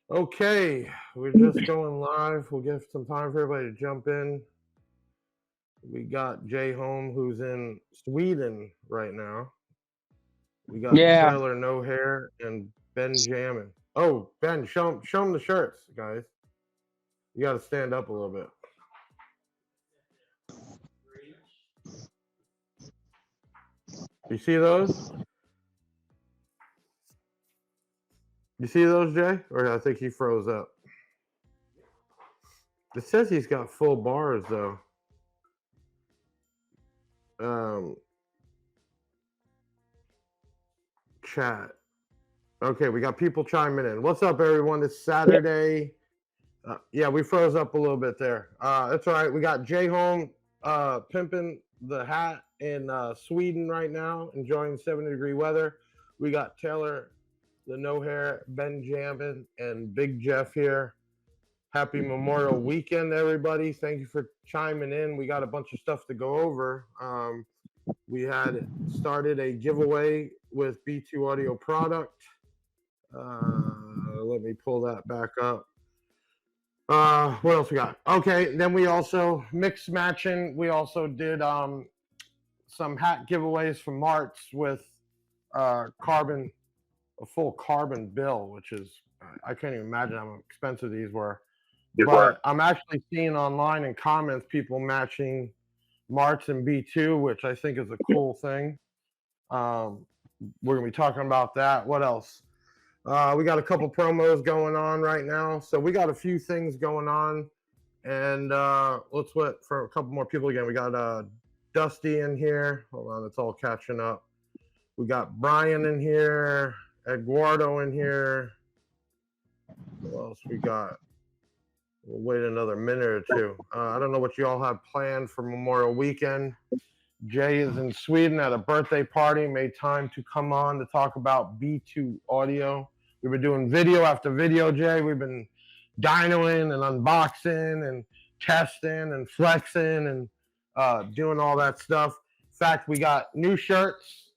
Okay, we're just going live. We'll give some time for everybody to jump in. We got Jay Holm, who's in Sweden right now. We got Yeah. Taylor No Hair and Ben Jammin. Oh, Ben, show him the shirts, guys. You got to stand up a little bit. You see those? You see those, Jay? Or I think he froze up. It says he's got full bars though. Chat. Okay, we got people chiming in. What's up, everyone? It's Saturday. Yeah, we froze up a little bit there. That's all right. We got Jay Holm pimping the hat in Sweden right now, enjoying 70-degree weather. We got Taylor, the No Hair, Ben Jammin, and Big Jeff here. Happy Memorial Weekend, everybody. Thank you for chiming in. We got a bunch of stuff to go over. We had started a giveaway with B2 Audio product. Let me pull that back up. What else we got? Okay, then we also mix matching. We also did some hat giveaways from March with a full carbon bill, which is I can't even imagine how expensive these were. But I'm actually seeing online in comments people matching March and B2, which I think is a cool thing. We're gonna be talking about that. What else? We got a couple promos going on right now. So we got a few things going on. And let's wait for a couple more people again. We got Dusty in here. Hold on, it's all catching up. We got Brian in here. Eduardo in here. What else we got? We'll wait another minute or two. I don't know what you all have planned for Memorial Weekend. Jay is in Sweden at a birthday party, made time to come on to talk about B2 Audio. We've been doing video after video, Jay. We've been dynoing and unboxing and testing and flexing and doing all that stuff. In fact, we got new shirts.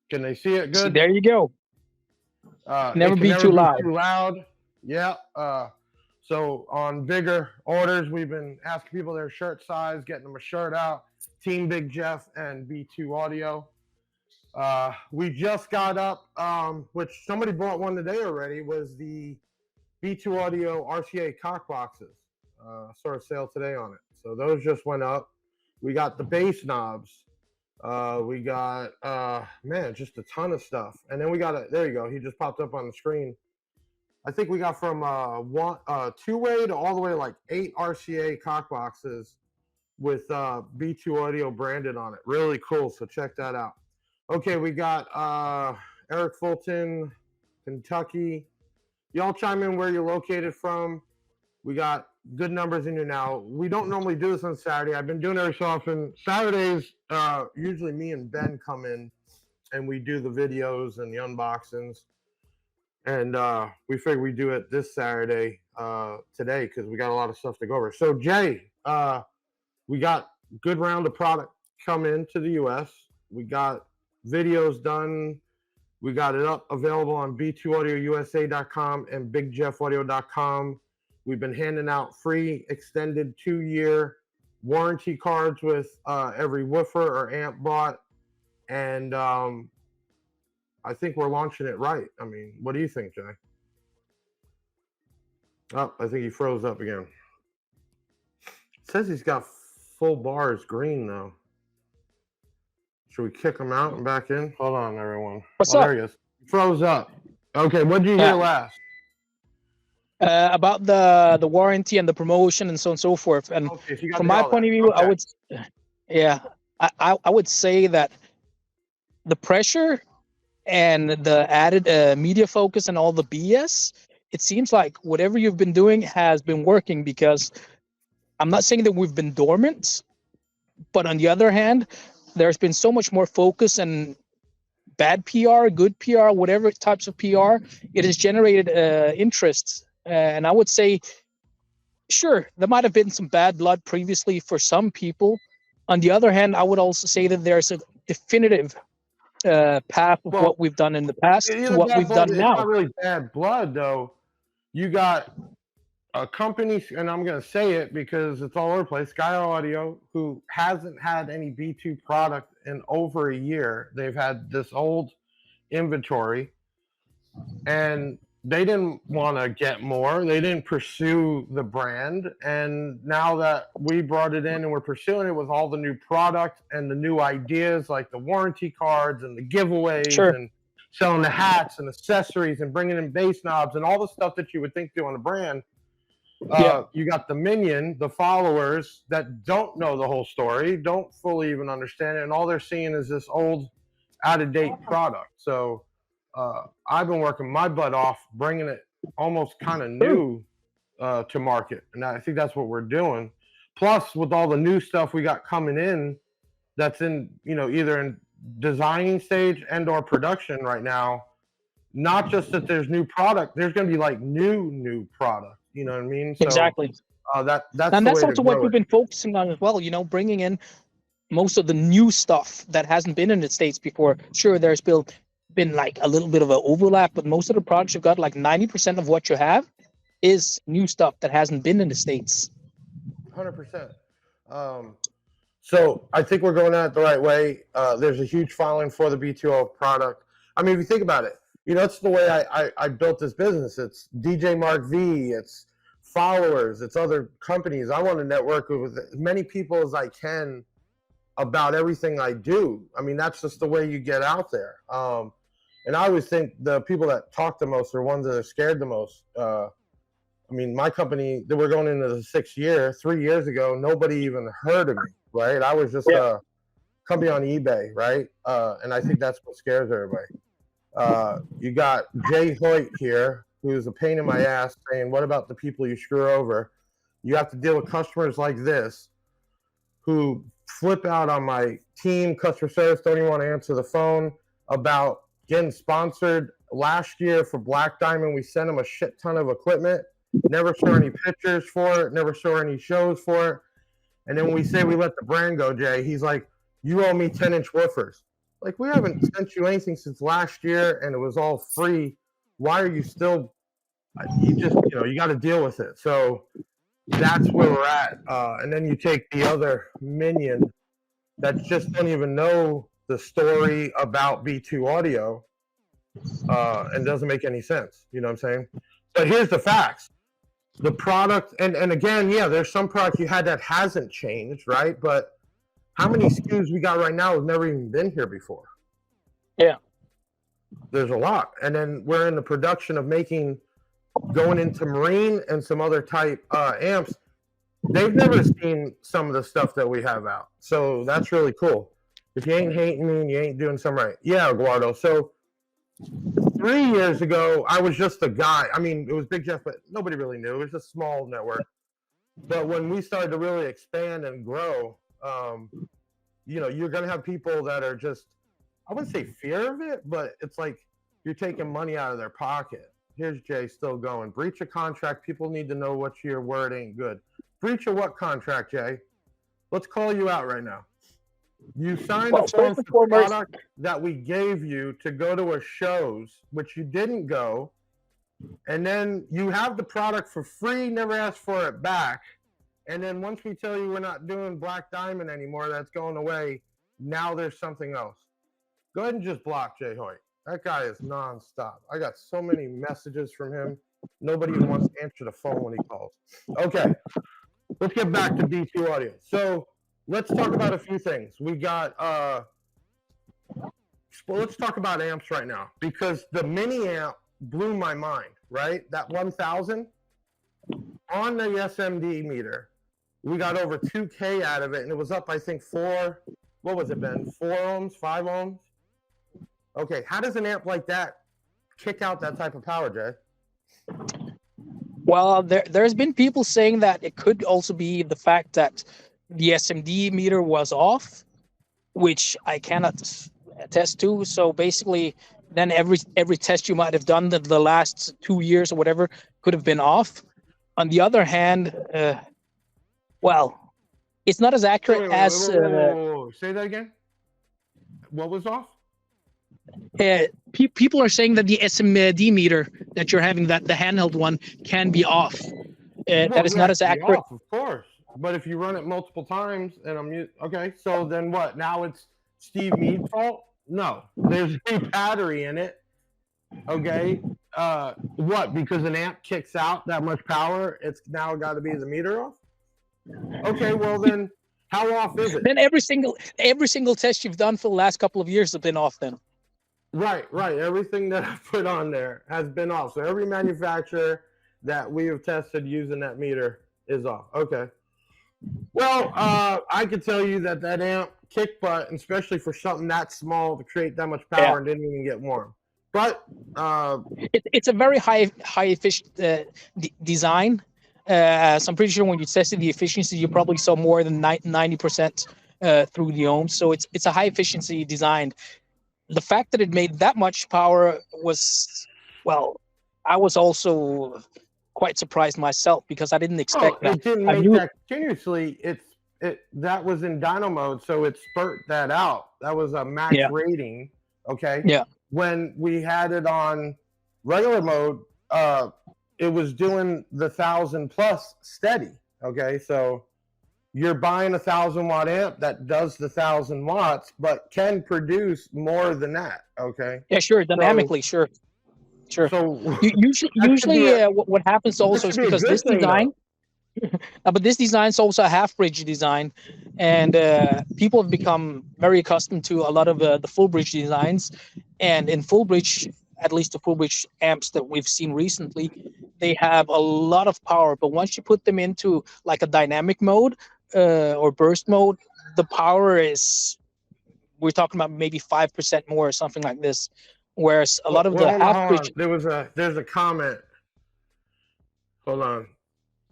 Can they see it good? There you go. Never be too loud. Yeah. So on bigger orders, we've been asking people their shirt size, getting them a shirt out. Team Big Jeff and B2 Audio. We just got up, which somebody bought one today already, was the B2 Audio RCA cock boxes. Saw a sale today on it. So those just went up. We got the bass knobs. We got, just a ton of stuff. And then we got there you go. He just popped up on the screen. I think we got from two-way to all the way to like 8 RCA cock boxes with B2 Audio branded on it. Really cool. So check that out. Okay, we got Eric Fulton, Kentucky. Y'all chime in where you're located from. We got good numbers in here now. We don't normally do this on Saturday. I've been doing it every so often. Saturdays, usually me and Ben come in and we do the videos and the unboxings. And we figured we'd do it this Saturday today because we got a lot of stuff to go over. So, Jay, we got a good round of product come into the U.S. We got videos done. We got it up available on b2audiousa.com and bigjeffaudio.com. We've been handing out free extended 2-year warranty cards with every woofer or amp bought. And I think we're launching it right. I mean, what do you think, Jay? Oh, I think he froze up again. It says he's got full bars green, though. Should we kick him out and back in? Hold on, everyone. What's up? There he is. He froze up. Okay, what did you hear last? About the warranty and the promotion and so on and so forth. And from my point of view, I would say that the pressure and the added media focus and all the BS, it seems like whatever you've been doing has been working, because I'm not saying that we've been dormant, but on the other hand, there's been so much more focus and bad PR, good PR, whatever types of PR, it has generated interest. And I would say, sure, there might have been some bad blood previously for some people. On the other hand, I would also say that there's a definitive path of Well, what we've done in the past to either what bad we've blood, done it's now. not really bad blood though. You got a company, and I'm going to say it because it's all over the place, Sky Audio, who hasn't had any B2 product in over a year. They've had this old inventory, and they didn't want to get more. They didn't pursue the brand. And now that we brought it in and we're pursuing it with all the new product and the new ideas, like the warranty cards and the giveaways Sure. and selling the hats and accessories and bringing in bass knobs and all the stuff that you would think doing a brand, you got the minion, the followers that don't know the whole story, don't fully even understand it, and all they're seeing is this old, out-of-date product. So I've been working my butt off, bringing it almost kind of new to market, and I think that's what we're doing. Plus, with all the new stuff we got coming in, that's in either in designing stage and or production right now. Not just that there's new product, there's going to be like new product. You know what I mean? So, Exactly. That's And the that's way also to what grow we've it. been focusing on as well. Bringing in most of the new stuff that hasn't been in the States before. Sure, there's been like a little bit of an overlap, but most of the products you've got, like 90% of what you have, is new stuff that hasn't been in the States. 100%. So I think we're going at it the right way. There's a huge following for the B2O product. I mean, if you think about it, it's the way I built this business. It's DJ Mark V, it's followers, it's other companies. I want to network with as many people as I can about everything I do. I mean, that's just the way you get out there. And I always think the people that talk the most are ones that are scared the most. I mean, my company, that we're going into the 6th year, 3 years ago, nobody even heard of me, right? I was just a company on eBay, right? And I think that's what scares everybody. You got Jay Hoyt here, who's a pain in my ass, saying, what about the people you screw over? You have to deal with customers like this who flip out on my team, customer service, don't even want to answer the phone about getting sponsored. Last year for Black Diamond, we sent them a shit ton of equipment, never saw any pictures for it, never saw any shows for it. And then when we say we let the brand go, Jay, he's like, you owe me 10-inch woofers. Like, we haven't sent you anything since last year, and it was all free. Why are you still? You got to deal with it. So that's where we're at. And then you take the other minion that just don't even know the story about B2 audio, and doesn't make any sense. You know what I'm saying? But here's the facts. The product, and again, there's some product you had that hasn't changed, right? But how many SKUs we got right now have never even been here before? Yeah. There's a lot. And then we're in the production of going into marine and some other type amps. They've never seen some of the stuff that we have out. So that's really cool. If you ain't hating me and you ain't doing something right. Yeah, Eduardo. So 3 years ago, I was just a guy. I mean, it was Big Jeff, but nobody really knew. It was a small network. But when we started to really expand and grow, you're going to have people that are just, I wouldn't say fear of it, but it's like you're taking money out of their pocket. Here's Jay still going. Breach of contract. People need to know what your word ain't good. Breach of what contract, Jay? Let's call you out right now. You signed a form for product that we gave you to go to a shows, which you didn't go. And then you have the product for free, never asked for it back. And then once we tell you we're not doing Black Diamond anymore, that's going away, now there's something else. Go ahead and just block Jay Hoyt. That guy is nonstop. I got so many messages from him. Nobody even wants to answer the phone when he calls. Okay, let's get back to B2 audio. So let's talk about a few things. We got, let's talk about amps right now, because the mini amp blew my mind, right? That 1000 on the SMD meter, we got over 2K out of it, and it was up, I think, what was it, Ben? 4 ohms, 5 ohms? Okay, how does an amp like that kick out that type of power, Jay? Well, there's been people saying that it could also be the fact that the SMD meter was off, which I cannot attest to. So basically, then every test you might have done the last 2 years or whatever could have been off. On the other hand, well, it's not as accurate as. Say that again. What was off? People are saying that the SMD meter that you're having, that the handheld one, can be off. That is not as accurate. Off, of course. But if you run it multiple times and okay, so then what? Now it's Steve Mead's fault? No, there's a battery in it. Okay, what? Because an amp kicks out that much power, it's now got to be the meter off? Okay, well then, how off is it? Then every single test you've done for the last couple of years have been off. Then. Right. Everything that I put on there has been off. So every manufacturer that we have tested using that meter is off. Okay. Well, I could tell you that amp kicked butt, especially for something that small to create that much power, and didn't even get warm. But it's a very high efficient design. So I'm pretty sure when you tested the efficiency, you probably saw more than 90% through the ohms. So it's a high efficiency design. The fact that it made that much power was, well, I was also quite surprised myself because I didn't expect that. It didn't make that continuously. That was in dyno mode, so it spurt that out. That was a max rating. Okay. Yeah. When we had it on regular mode, it was doing the 1,000+ steady. Okay, so you're buying a 1,000-watt amp that does the 1,000 watts, but can produce more than that. Okay. Yeah, sure. Dynamically, sure. So usually, what happens also is because this design, but this design is also a half bridge design, and people have become very accustomed to a lot of the full bridge designs, and in full bridge, at least the full bridge amps that we've seen recently, they have a lot of power. But once you put them into like a dynamic mode or burst mode, the power is, we're talking about maybe 5% more or something like this. Whereas a lot of the half bridge, there's a comment. Hold on,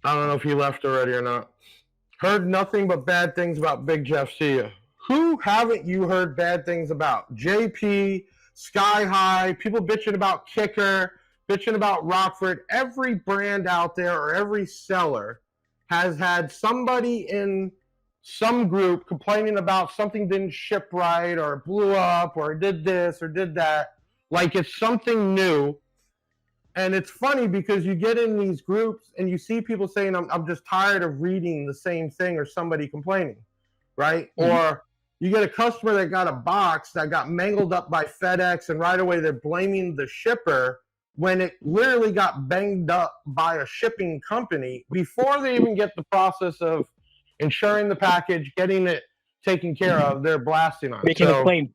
I don't know if you left already or not. Heard nothing but bad things about Big Jeff. See ya. Who haven't you heard bad things about? JP, Sky High, people bitching about Kicker, bitching about Rockford. Every brand out there or every seller has had somebody in some group complaining about something didn't ship right or blew up or did this or did that. Like it's something new. And it's funny because you get in these groups and you see people saying, I'm just tired of reading the same thing, or somebody complaining, right? Mm-hmm. Or you get a customer that got a box that got mangled up by FedEx, and right away they're blaming the shipper when it literally got banged up by a shipping company before they even get the process of insuring the package, getting it taken care of. They're blasting on it. Making a claim.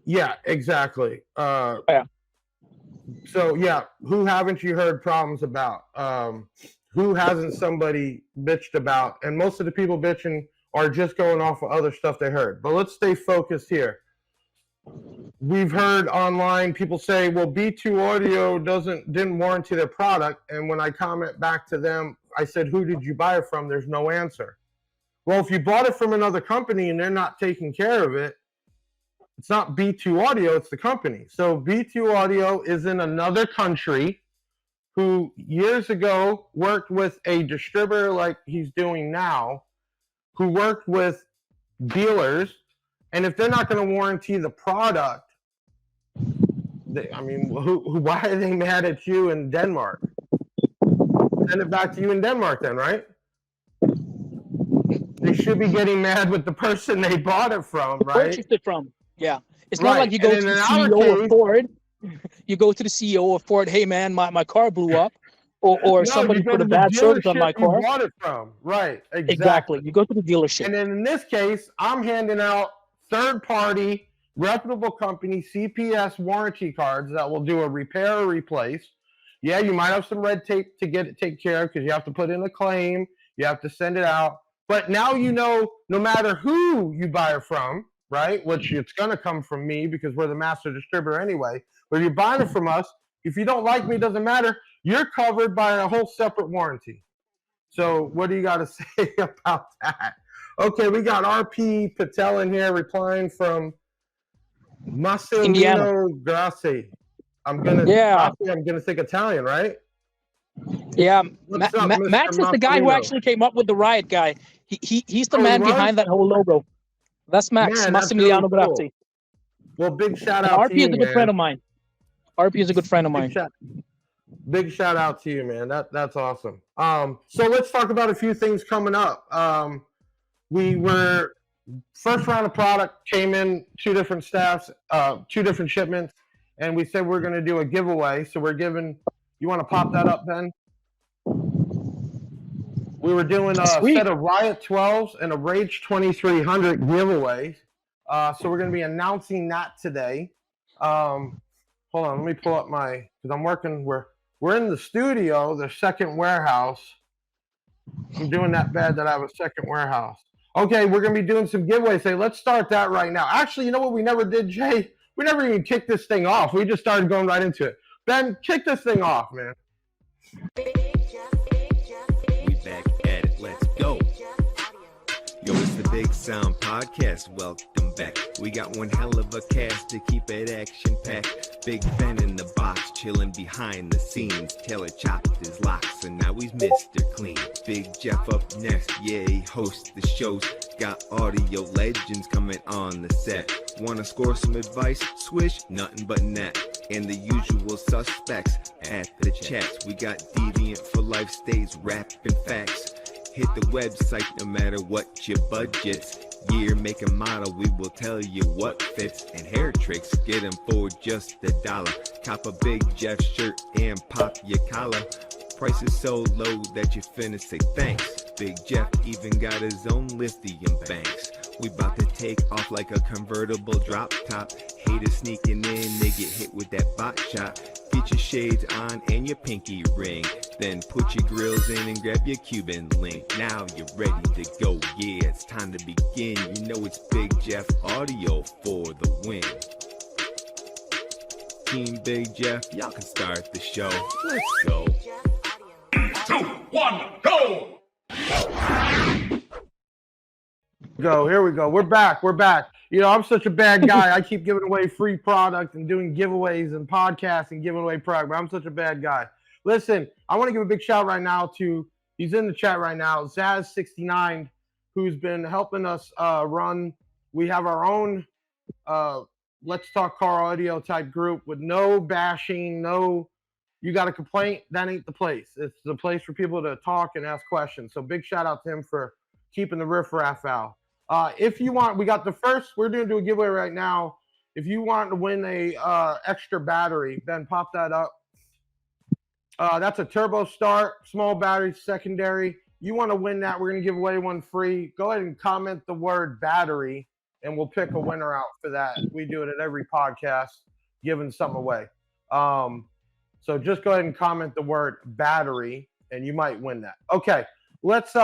Yeah, exactly. Yeah. So yeah, who haven't you heard problems about? Who hasn't somebody bitched about? And most of the people bitching are just going off of other stuff they heard. But let's stay focused here. We've heard online people say, well, B2 Audio didn't warranty their product. And when I comment back to them, I said, who did you buy it from? There's no answer. Well, if you bought it from another company and they're not taking care of it, it's not B2 Audio, it's the company. So B2 Audio is in another country who years ago worked with a distributor like he's doing now, who worked with dealers. And if they're not going to warranty the product, why are they mad at you in Denmark? Send it back to you in Denmark then, right? They should be getting mad with the person they bought it from, right? Purchased it from. Yeah. It's not like you go to the CEO of Ford. You go to the CEO of Ford, hey man, my car blew up. Or somebody put a bad service on my car. You bought it from. Right. Exactly. You go to the dealership. And then in this case, I'm handing out third-party, reputable company CPS warranty cards that will do a repair or replace. Yeah, you might have some red tape to get it taken care of because you have to put in a claim. You have to send it out. But now you know, no matter who you buy it from, right, which it's going to come from me because we're the master distributor anyway. But if you're buying it from us, if you don't like me, it doesn't matter. You're covered by a whole separate warranty. So what do you got to say about that? Okay, we got RP Patel in here replying from Massimiliano Grassi. I'm gonna think Italian, right? Yeah, Max is the guy who actually came up with the riot guy. He's the man behind that whole logo. That's Max, Massimiliano Grassi. Well, big shout And out to RP you, is a good friend man. of mine. RP is a good friend of Big mine. shout, big shout out to you, man. That's awesome. So let's talk about a few things coming up. We were first round of product came in 2 different staffs, 2 different shipments, and we said we're going to do a giveaway. So we're giving. You want to pop that up, Ben? We were doing a Sweet. set of Riot 12s and a Rage 2300 giveaways. So we're going to be announcing that today. Hold on, let me pull up my, because I'm working. We're in the studio, the second warehouse. I'm doing that bad that I have a second warehouse. Okay, we're going to be doing some giveaways. Say, let's start that right now. Actually, you know what we never did, Jay? We never even kicked this thing off. We just started going right into it. Ben, kick this thing off, man. We back at it. Let's go. Yo, it's the Big Sound Podcast. Welcome back. We got one hell of a cast to keep it action-packed. Big Ben in the box, chilling behind the scenes. Taylor chopped his locks, and now he's Mr. Clean. Big Jeff up next, yeah, he hosts the shows. Got audio legends coming on the set. Wanna score some advice? Swish, nothing but net. And the usual suspects at the chats. We got Deviant for Life stays rapping facts. Hit the website no matter what your budget's. Year, make and model, we will tell you what fits. And hair tricks, get them for just $1. Cop a Big Jeff shirt and pop your collar. Price is so low that you finna say thanks. Big Jeff even got his own lithium banks. We bout to take off like a convertible drop top. Haters sneaking in, they get hit with that bot shot. Get your shades on and your pinky ring. Then put your grills in and grab your Cuban link. Now you're ready to go, yeah, it's time to begin. You know it's Big Jeff Audio for the win. Team Big Jeff, y'all can start the show. Let's go. 2, 1, go! Go. Here we go. We're back. You know, I'm such a bad guy. I keep giving away free product and doing giveaways and podcasts and giving away product, but I'm such a bad guy. Listen, I want to give a big shout right now to, he's in the chat right now, Zaz69, who's been helping us run. We have our own Let's Talk Car Audio type group with no bashing, no, you got a complaint, that ain't the place. It's the place for people to talk and ask questions. So big shout out to him for keeping the riffraff out. If you want, we got the first, we're going to do a giveaway right now. If you want to win a extra battery, then pop that up. That's a turbo start, small battery, secondary. You want to win that, we're going to give away one free. Go ahead and comment the word battery, and we'll pick a winner out for that. We do it at every podcast, giving something away. So just go ahead and comment the word battery, and you might win that. Okay, let's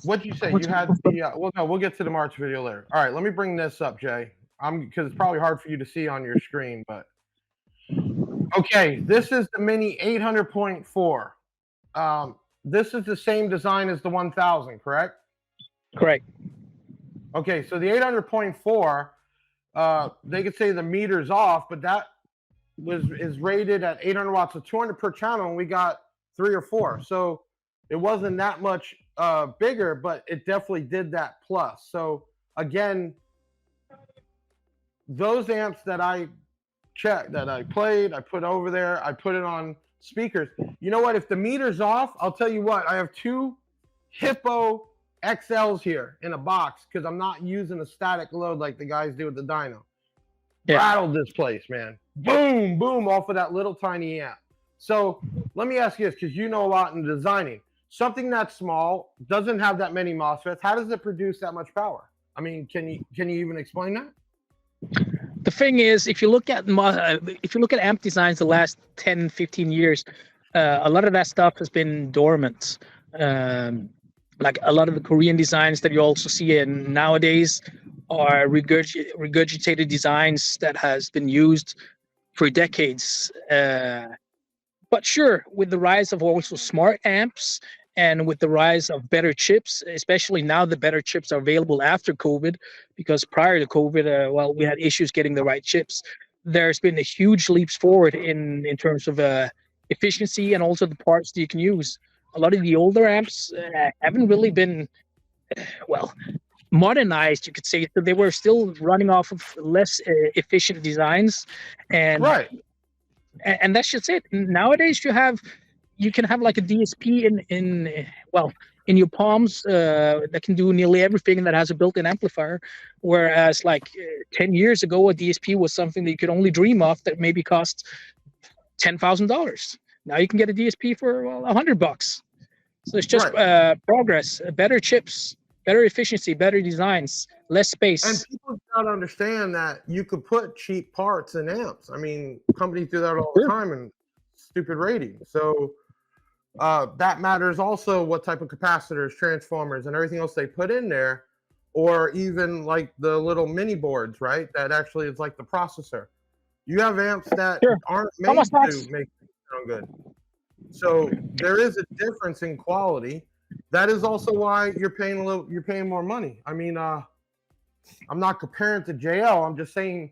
what'd you say? You had the well, no, we'll get to the March video later. All right, let me bring this up, Jay. Because it's probably hard for you to see on your screen, but okay, this is the Mini 800.4. This is the same design as the 1000, correct? Correct. Okay, so the 800.4, they could say the meter's off, but that is rated at 800 watts, so 200 per channel, and we got 3 or 4. So it wasn't that much bigger, but it definitely did that plus. So again, those amps that I checked, that I played, I put over there, I put it on speakers. You know what? If the meter's off, I'll tell you what, I have 2 Hippo XLs here in a box because I'm not using a static load like the guys do with the dyno. Yeah. Rattled this place, man. Boom, boom, off of that little tiny amp. So let me ask you this, because you know a lot in designing. Something that's small, doesn't have that many MOSFETs. How does it produce that much power? I mean, can you even explain that? The thing is, if you look at amp designs the last 10, 15 years, a lot of that stuff has been dormant. Like a lot of the Korean designs that you also see in nowadays are regurgitated designs that has been used for decades. But sure, with the rise of also smart amps and with the rise of better chips, especially now the better chips are available after COVID, because prior to COVID, well, we had issues getting the right chips. There's been a huge leaps forward in terms of efficiency and also the parts that you can use. A lot of the older amps haven't really been, well, modernized, you could say. So they were still running off of less efficient designs, and Right. and that's just it. Nowadays, you can have like a DSP in your palms that can do nearly everything, and that has a built-in amplifier. Whereas like 10 years ago, a DSP was something that you could only dream of that maybe cost $10,000. Now you can get a DSP for $100. So it's just progress, better chips, better efficiency, better designs, less space. And people gotta understand that you could put cheap parts in amps. I mean, companies do that all the time and stupid ratings. So that matters also what type of capacitors, transformers, and everything else they put in there, or even like the little mini boards, right? That actually is like the processor. You have amps that aren't made to make it sound good. So there is a difference in quality. That is also why you're paying more money. I mean, I'm not comparing to JL. I'm just saying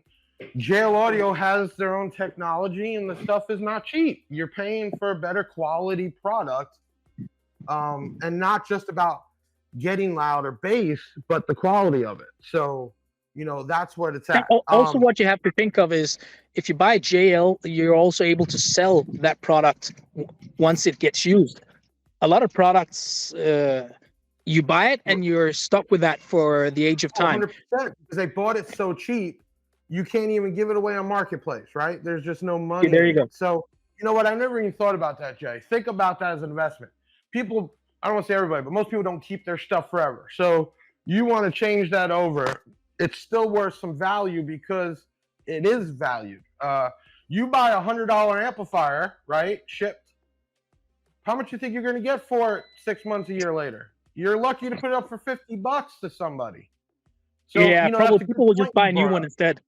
JL Audio has their own technology, and the stuff is not cheap. You're paying for a better quality product, and not just about getting louder bass, but the quality of it. So, you know, that's what it's at. Also, what you have to think of is if you buy JL, you're also able to sell that product once it gets used. A lot of products, you buy it and you're stuck with that for the age of time. 100%, because they bought it so cheap, you can't even give it away on Marketplace, right? There's just no money. There you go. So, you know what? I never even thought about that, Jay. Think about that as an investment. People, I don't want to say everybody, but most people don't keep their stuff forever. So you want to change that over. It's still worth some value because it is valued. You buy a $100 amplifier, right? Shipped. How much you think you're going to get for it 6 months, a year later? You're lucky to put it up for $50 to somebody. So, yeah, you know, probably people will just buy a new one instead.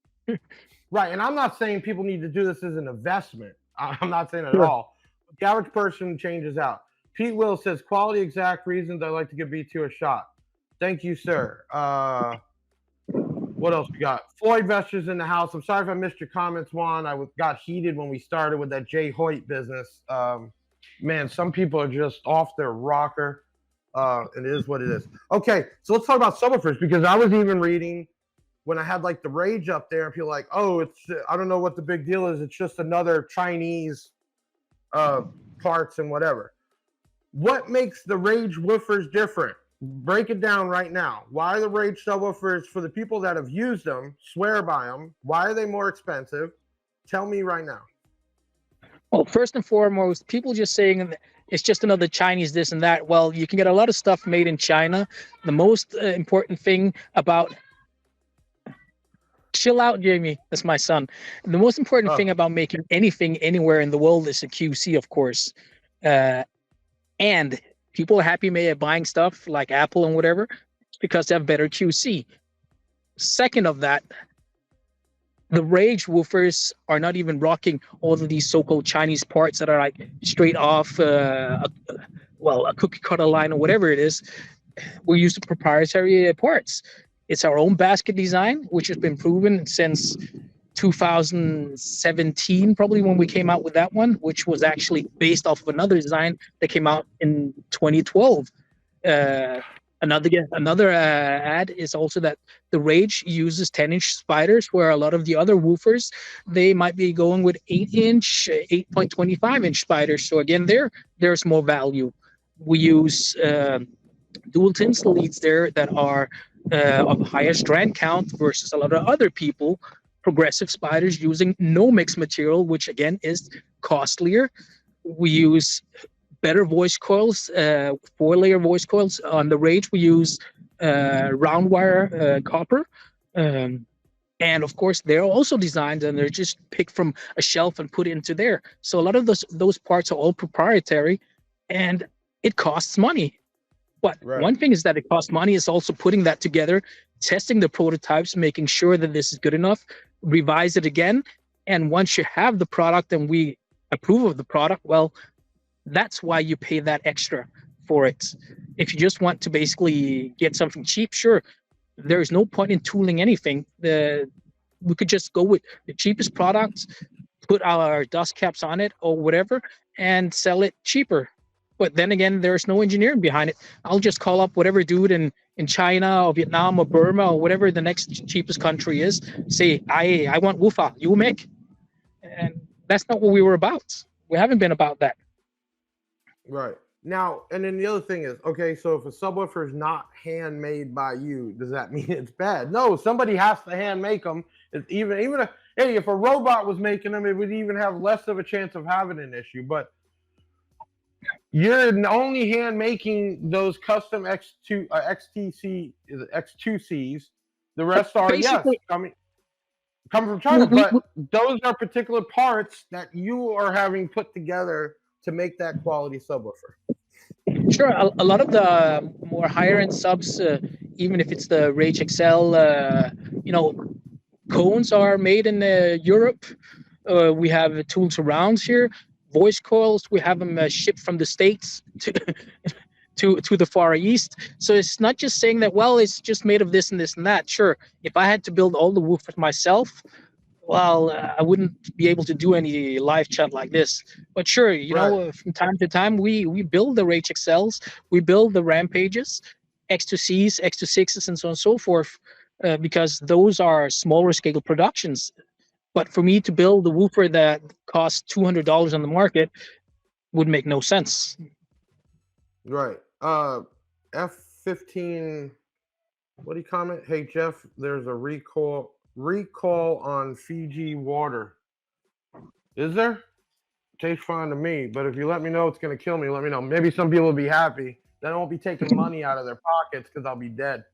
Right, and I'm not saying people need to do this as an investment. I'm not saying it at all. But the average person changes out. Pete Will says, quality exact reasons I like to give B2 a shot. Thank you, sir. What else we got? Floyd Vester's in the house. I'm sorry if I missed your comments, Juan. I got heated when we started with that Jay Hoyt business. Man, some people are just off their rocker. It is what it is. Okay, so let's talk about subwoofers, because I was even reading when I had like the Rage up there, and people like, oh, it's, I don't know what the big deal is. It's just another Chinese parts and whatever. What makes the Rage woofers different? Break it down right now. Why are the Rage subwoofers, for the people that have used them, swear by them, why are they more expensive? Tell me right now. Well, first and foremost, people just saying it's just another Chinese this and that. Well, you can get a lot of stuff made in China. The most important thing about... Chill out, Jamie. That's my son. The most important thing about making anything anywhere in the world is a QC, of course. And people are happy buying stuff like Apple and whatever because they have better QC. Second of that, the Rage woofers are not even rocking all of these so-called Chinese parts that are like straight off a cookie cutter line or whatever it is. We use the proprietary parts. It's our own basket design, which has been proven since 2017, probably when we came out with that one, which was actually based off of another design that came out in 2012. Another ad is also that the Rage uses 10-inch spiders, where a lot of the other woofers, they might be going with 8-inch, 8.25-inch spiders. So again, there's more value. We use dual tinsel leads there that are of higher strand count versus a lot of other people, progressive spiders using no mix material, which again is costlier. We use better voice coils, 4-layer voice coils. On the Rage, we use round wire copper. And of course, they're also designed and they're just picked from a shelf and put into there. So a lot of those parts are all proprietary, and it costs money. But one thing is that it costs money is also putting that together, testing the prototypes, making sure that this is good enough, revise it again. And once you have the product and we approve of the product, well, that's why you pay that extra for it. If you just want to basically get something cheap, sure, there is no point in tooling anything. We could just go with the cheapest product, put our dust caps on it or whatever, and sell it cheaper. But then again, there's no engineering behind it. I'll just call up whatever dude in China or Vietnam or Burma or whatever the next cheapest country is. Say, I want woofer, you make. And that's not what we were about. We haven't been about that. Right. Now, and then the other thing is, okay, so if a subwoofer is not handmade by you, does that mean it's bad? No, somebody has to hand make them. It's even if a robot was making them, it would even have less of a chance of having an issue. But you're only hand making those custom XTC X2Cs. The rest are Basically, come from China, but those are particular parts that you are having put together to make that quality subwoofer. Sure, a lot of the more higher end subs, even if it's the Rage XL, cones are made in Europe. We have tools around here. Voice coils, we have them shipped from the States to the Far East. So it's not just saying that, well, it's just made of this and this and that. Sure, if I had to build all the woofers myself, well, I wouldn't be able to do any live chat like this. But sure, you know, from time to time, we build the Rage XLs, we build the Rampages, X2Cs, X26s, and so on and so forth, because those are smaller scale productions. But for me to build a woofer that costs $200 on the market would make no sense. Right. F15, what do you comment? Hey, Jeff, there's a recall on Fiji water. Is there? Tastes fine to me, but if you let me know it's going to kill me, let me know. Maybe some people will be happy. Then I won't be taking money out of their pockets because I'll be dead.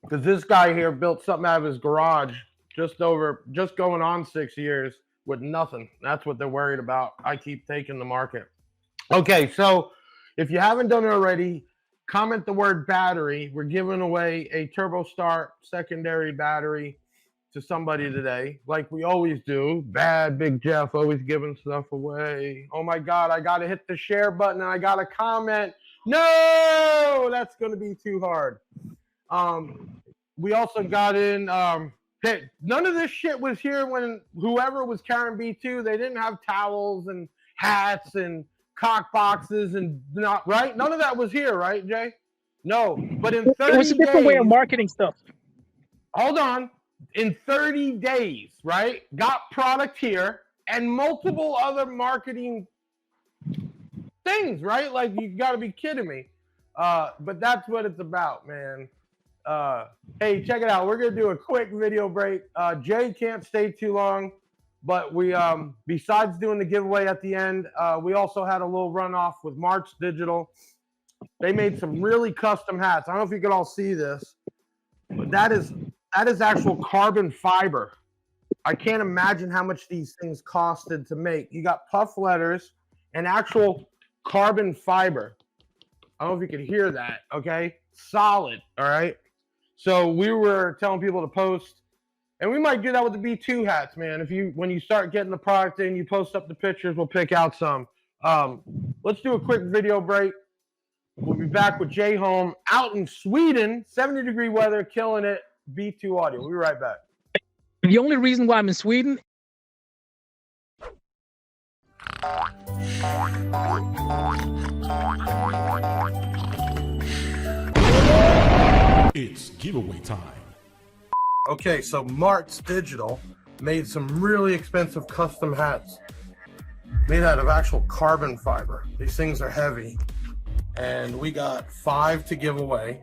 Because this guy here built something out of his garage just going on 6 years with nothing. That's what they're worried about. I keep taking the market. Okay, so if you haven't done it already, comment the word battery. We're giving away a Turbo Start secondary battery to somebody today, like we always do. Bad Big Jeff, always giving stuff away. Oh my God, I got to hit the share button and I got to comment. No, that's going to be too hard. We also got in, hey, none of this shit was here when whoever was carrying B2, they didn't have towels and hats and cock boxes and not right. None of that was here, right, Jay? No, but in 30 days, it was a different way of marketing stuff. Hold on, in 30 days, right? Got product here and multiple other marketing things, right? Like you got to be kidding me. But that's what it's about, man. Hey, check it out. We're gonna do a quick video break. Jay can't stay too long. But we, besides doing the giveaway at the end, we also had a little runoff with March Digital. They made some really custom hats. I don't know if you can all see this, but that is actual carbon fiber. I can't imagine how much these things costed to make. You got puff letters and actual carbon fiber. I don't know if you can hear that, okay? Solid, all right? So we were telling people to post. And we might do that with the B2 hats, man. When you start getting the product in, you post up the pictures, we'll pick out some. Let's do a quick video break. We'll be back with Jay Holm out in Sweden, 70-degree weather, killing it. B2 audio. We'll be right back. The only reason why I'm in Sweden. It's giveaway time. Okay, so Mart's Digital made some really expensive custom hats made out of actual carbon fiber. These things are heavy, and we got 5 to give away.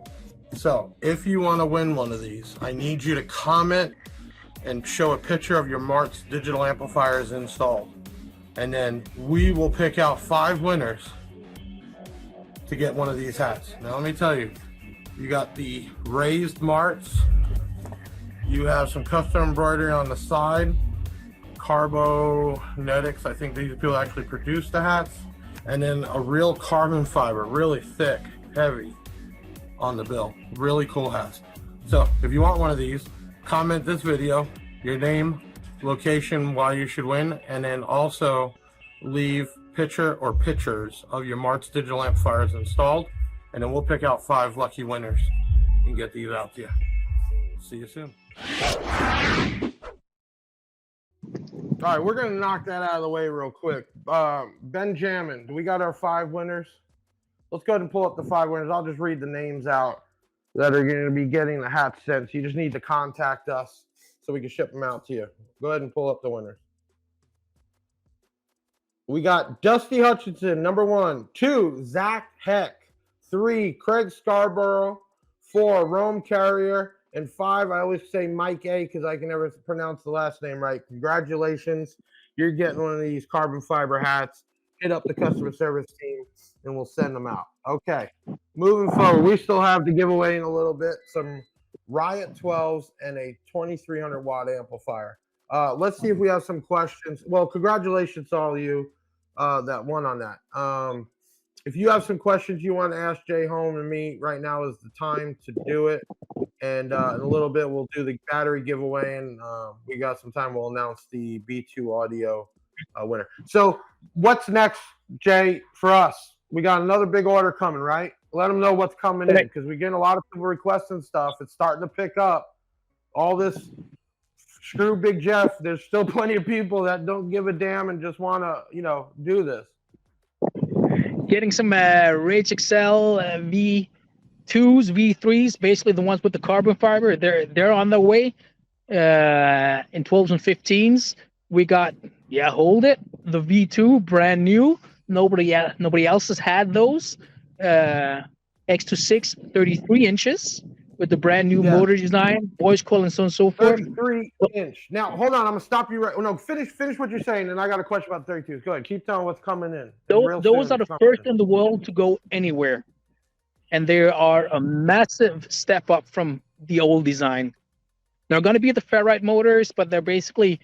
So if you want to win one of these, I need you to comment and show a picture of your Mart's Digital amplifiers installed, and then we will pick out 5 winners to get one of these hats. Now let me tell you, you got the raised Mart's. You have some custom embroidery on the side, Carbonetics. I think these people actually produce the hats. And then a real carbon fiber, really thick, heavy on the bill. Really cool hats. So if you want one of these, comment this video, your name, location, why you should win, and then also leave picture or pictures of your Mart's Digital amplifiers installed. And then we'll pick out 5 lucky winners and get these out to you. See you soon. All right, we're gonna knock that out of the way real quick. Benjamin, do we got our 5 winners? Let's go ahead and pull up the 5 winners. I'll just read the names out that are going to be getting the hats sent. You just need to contact us so we can ship them out to you. Go ahead and pull up the winners. We got Dusty Hutchinson, number 1. 2, Zach Heck. 3, Craig Scarborough. 4, Rome Carrier. And 5, I always say Mike A because I can never pronounce the last name right. Congratulations. You're getting one of these carbon fiber hats. Hit up the customer service team and we'll send them out. Okay. Moving forward, we still have to give away in a little bit some Riot 12s and a 2300 watt amplifier. Let's see if we have some questions. Well, congratulations to all of you that won on that. If you have some questions you want to ask Jay Holm and me, right now is the time to do it. And in a little bit, we'll do the battery giveaway, and we got some time. We'll announce the B2 audio winner. So what's next, Jay, for us? We got another big order coming, right? Let them know what's coming in because we're getting a lot of people requesting stuff. It's starting to pick up. All this screw Big Jeff. There's still plenty of people that don't give a damn and just want to, do this. Getting some Rage XL V2s, V3s, basically the ones with the carbon fiber. They're on their way in 12s and 15s. We got, hold it, the V2, brand new. Nobody else has had those. X26, 33 inches with the brand new motor design, voice coil, and so on and so forth. 33-inch. Now, hold on. I'm going to stop you right. No, finish what you're saying, and I got a question about 32s. Go ahead. Keep telling what's coming in. Those are the first in the world to go anywhere. And they are a massive step up from the old design. They're going to be the ferrite motors, but they're basically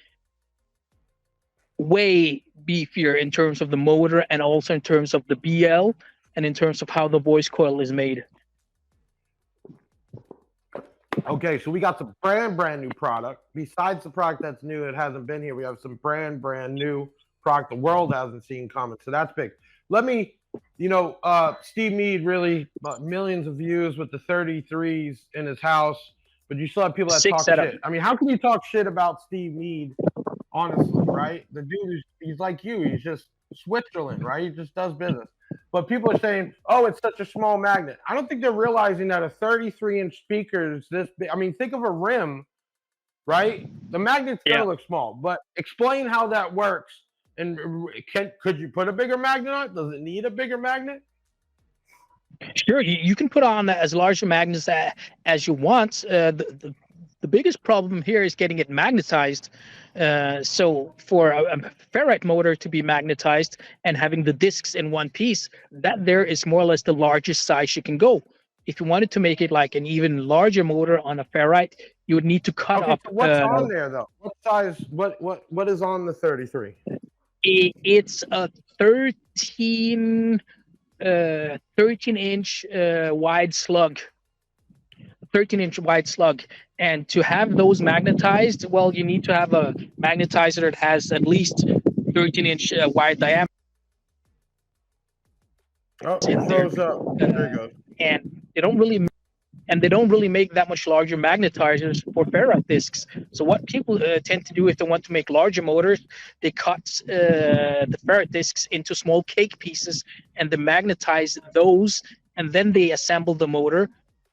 way beefier in terms of the motor and also in terms of the BL and in terms of how the voice coil is made. Okay, so we got some brand new product. Besides the product that's new, it hasn't been here. We have some brand new product the world hasn't seen coming. So that's big. Let me, Steve Mead really millions of views with the 33s in his house, but you still have people that talk shit. I mean, how can you talk shit about Steve Mead, honestly, right? The dude, he's like you. He's just Switzerland, right? He just does business. But people are saying, oh, it's such a small magnet. I don't think they're realizing that a 33-inch speaker is this big. I mean, think of a rim, right? The magnet's going to look small, but explain how that works. And could you put a bigger magnet on it? Does it need a bigger magnet? Sure, you can put on as large a magnet as you want. The biggest problem here is getting it magnetized. So for a ferrite motor to be magnetized and having the discs in one piece, that there is more or less the largest size you can go. If you wanted to make it like an even larger motor on a ferrite, you would need to cut up. So what's on there though? What size? What is on the 33? It's a 13-inch wide slug. 13-inch wide slug. And to have those magnetized, well, you need to have a magnetizer that has at least 13-inch wide diameter. Oh, it goes up. There you go. And they don't really make that much larger magnetizers for ferrite discs. So what people tend to do if they want to make larger motors, they cut the ferrite discs into small cake pieces and they magnetize those, and then they assemble the motor.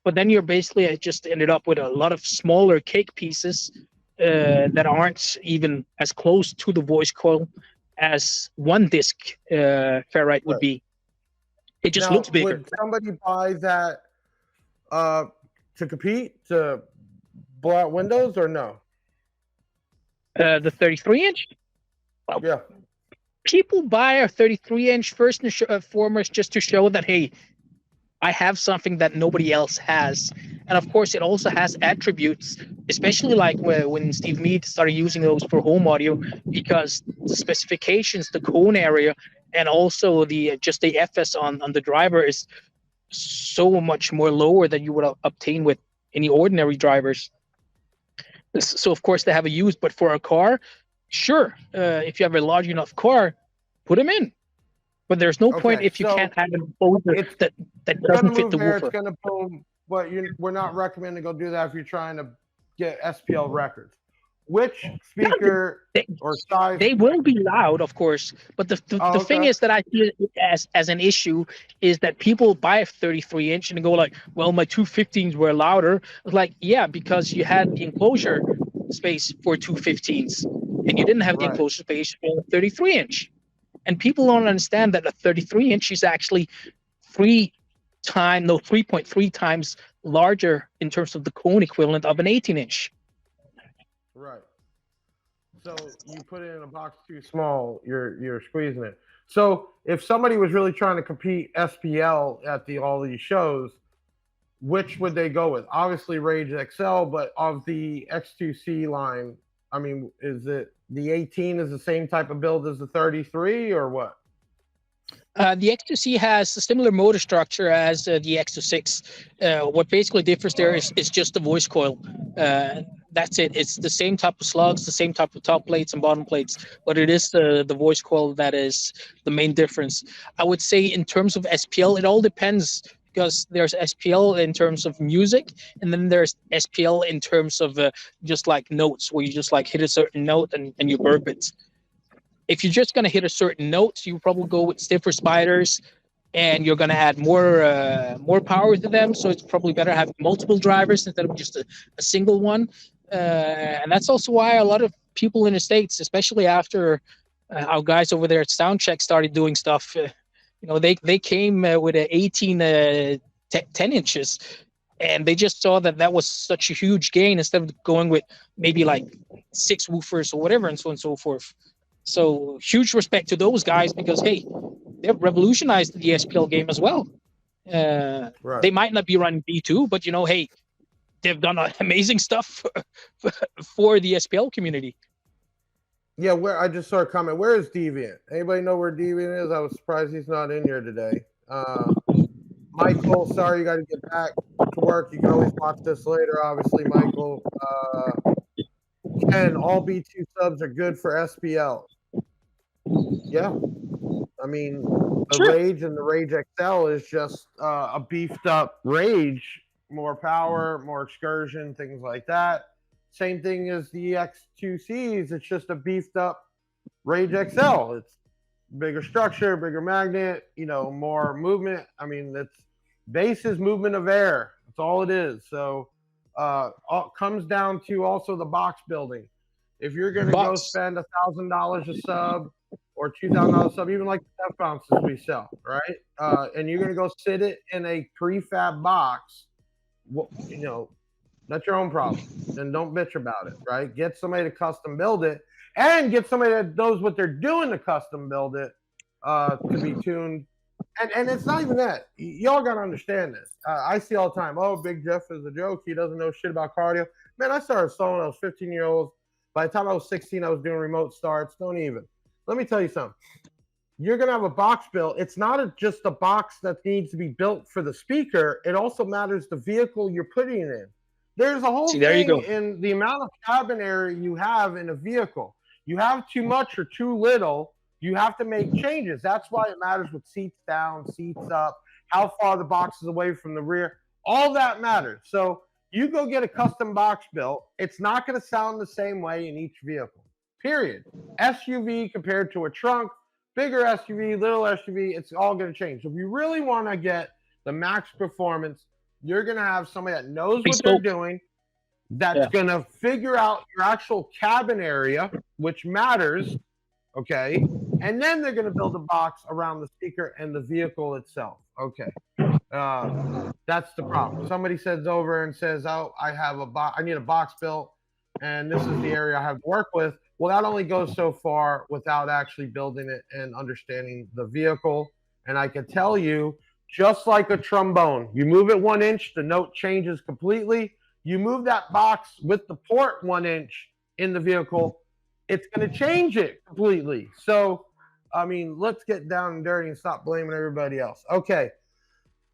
But then you're basically just ended up with a lot of smaller cake pieces that aren't even as close to the voice coil as one disc ferrite would be. It just looks bigger. Would somebody buy that to compete, to blow out windows, or no? The 33-inch? Well, yeah. People buy a 33-inch first and foremost just to show that, hey, I have something that nobody else has. And of course, it also has attributes, especially like when Steve Mead started using those for home audio, because the specifications, the cone area, and also the FS on the driver is so much more lower than you would obtain with any ordinary drivers. So of course they have a use, but for a car, sure, if you have a large enough car, put them in. But there's no point if you can't have an exposure that doesn't fit the woofer. It's going to boom, but we're not recommending go do that if you're trying to get SPL records. which speaker They, or size? they will be loud, of course, but the Oh, thing okay. is that I see it as an issue is that people buy a 33-inch and go like, well, my 215s were louder. It's like, yeah, because you had the enclosure space for 215s and you didn't have the Right. enclosure space for a 33-inch. And people don't understand that a 33-inch is actually 3.3 times larger in terms of the cone equivalent of an 18-inch. Right. So you put it in a box too small, you're squeezing it. So if somebody was really trying to compete SPL at all these shows, which would they go with? Obviously Rage XL, but of the X2C line, I mean, is it the 18 is the same type of build as the 33 or what? The X2C has a similar motor structure as the X26. What basically differs there is just the voice coil. That's it. It's the same type of slugs, the same type of top plates and bottom plates, but it is the voice coil that is the main difference. I would say in terms of SPL, it all depends because there's SPL in terms of music, and then there's SPL in terms of just like notes, where you just like hit a certain note and you burp it. If you're just going to hit a certain note, you probably go with stiffer spiders and you're going to add more power to them. So it's probably better having multiple drivers instead of just a single one. And that's also why a lot of people in the States, especially after our guys over there at Soundcheck started doing stuff, they came with an 18 10 inches. And they just saw that was such a huge gain instead of going with maybe like 6 woofers or whatever and so on and so forth. So huge respect to those guys because, hey, they've revolutionized the SPL game as well. Right. They might not be running B2, but, hey, they've done amazing stuff for the SPL community. Yeah, where I just saw a comment. Where is Deviant? Anybody know where Deviant is? I was surprised he's not in here today. Michael, sorry you got to get back to work. You can always watch this later, obviously, Michael. And all B2 subs are good for SPL. Yeah. I mean, the Sure. Rage and the Rage XL is just a beefed up Rage, more power, more excursion, things like that. Same thing as the X2Cs. It's just a beefed up Rage XL. It's bigger structure, bigger magnet, more movement. I mean, it's base is movement of air. That's all it is. So it comes down to also the box building. If you're going to go spend $1,000 a sub or $2,000 a sub, even like the F bounces we sell, right? And you're going to go sit it in a prefab box, that's your own problem. Then don't bitch about it, right? Get somebody to custom build it and get somebody that knows what they're doing to custom build it to be tuned. And it's not even that. Y'all got to understand this. I see all the time, oh, Big Jeff is a joke. He doesn't know shit about cardio. Man, I started soloing when I was 15 years old. By the time I was 16, I was doing remote starts. Don't even. Let me tell you something. You're going to have a box built. It's not just a box that needs to be built for the speaker. It also matters the vehicle you're putting it in. There's a whole thing in the amount of cabin area you have in a vehicle. You have too much or too little, you have to make changes. That's why it matters with seats down, seats up, how far the box is away from the rear. All that matters. So you go get a custom box built. It's not going to sound the same way in each vehicle, period. SUV compared to a trunk, bigger SUV, little SUV, it's all going to change. So if you really want to get the max performance, you're going to have somebody that knows what they're doing, that's going to figure out your actual cabin area, which matters, okay? And then they're going to build a box around the speaker and the vehicle itself, okay? That's the problem. Somebody sends over and says, oh, I need a box built, and this is the area I have to work with. Well, that only goes so far without actually building it and understanding the vehicle. And I can tell you, just like a trombone, you move it 1 inch, the note changes completely. You move that box with the port 1 inch in the vehicle, it's going to change it completely. So, I mean, let's get down and dirty and stop blaming everybody else. Okay.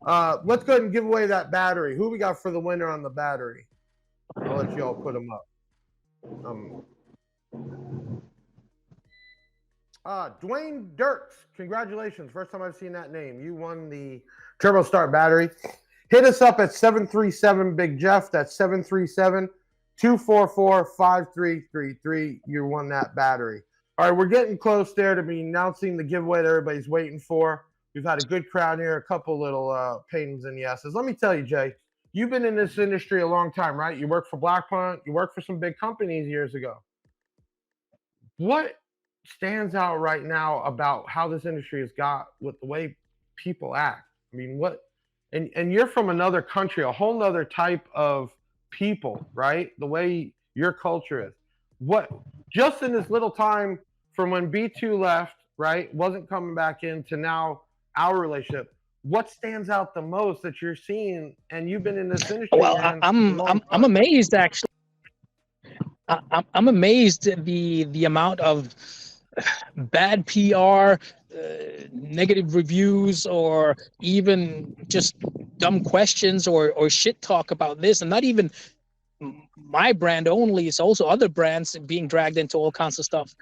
Let's go ahead and give away that battery. Who we got for the winner on the battery? I'll let you all put them up. Dwayne Dirks, congratulations. First time I've seen that name. You won the Turbo Start battery. Hit us up at 737 Big Jeff. That's 244-5333. You won that battery. All right, we're getting close there to be announcing the giveaway that everybody's waiting for. We've had a good crowd here, a couple little pains in the asses. Let me tell you, Jay, you've been in this industry a long time, right? You worked for Black Punt. You worked for some big companies years ago. What stands out right now about how this industry has got with the way people act? I mean, what? And you're from another country, a whole other type of people, right? The way your culture is. What? Just in this little time from when B2 left, right, wasn't coming back in to now our relationship. What stands out the most that you're seeing? And you've been in this industry. Well, man, I'm amazed actually. I'm amazed at the amount of bad PR, negative reviews, or even just dumb questions or shit talk about this, and not even my brand only. It's also other brands being dragged into all kinds of stuff.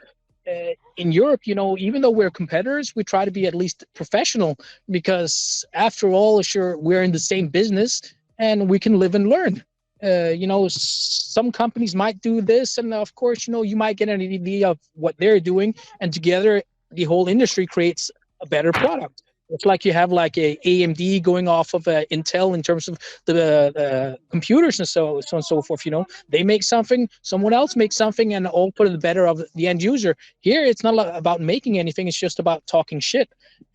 In Europe, you know, even though we're competitors, we try to be at least professional, because after all, sure, we're in the same business and we can live and learn. You know, some companies might do this, and of course, you know, you might get an idea of what they're doing, and together the whole industry creates a better product. It's like you have like a AMD going off of Intel in terms of the computers and so on and so forth. You know, they make something, someone else makes something, and all for the better of the end user. Here, it's not about making anything; it's just about talking shit.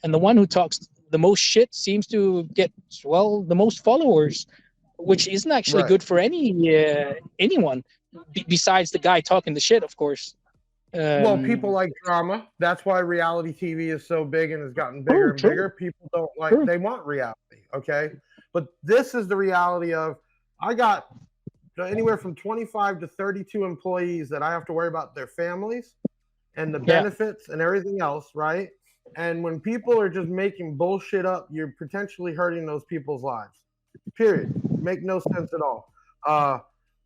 And the one who talks the most shit seems to get, well, the most followers, which isn't actually good for anyone besides the guy talking the shit, of course. Well, people like drama. That's why reality TV is so big and has gotten bigger and bigger. People don't like, they want reality, okay? But this is the reality of, I got anywhere from 25 to 32 employees that I have to worry about their families and the benefits and everything else, right? And when people are just making bullshit up, you're potentially hurting those people's lives. Period. Make no sense at all.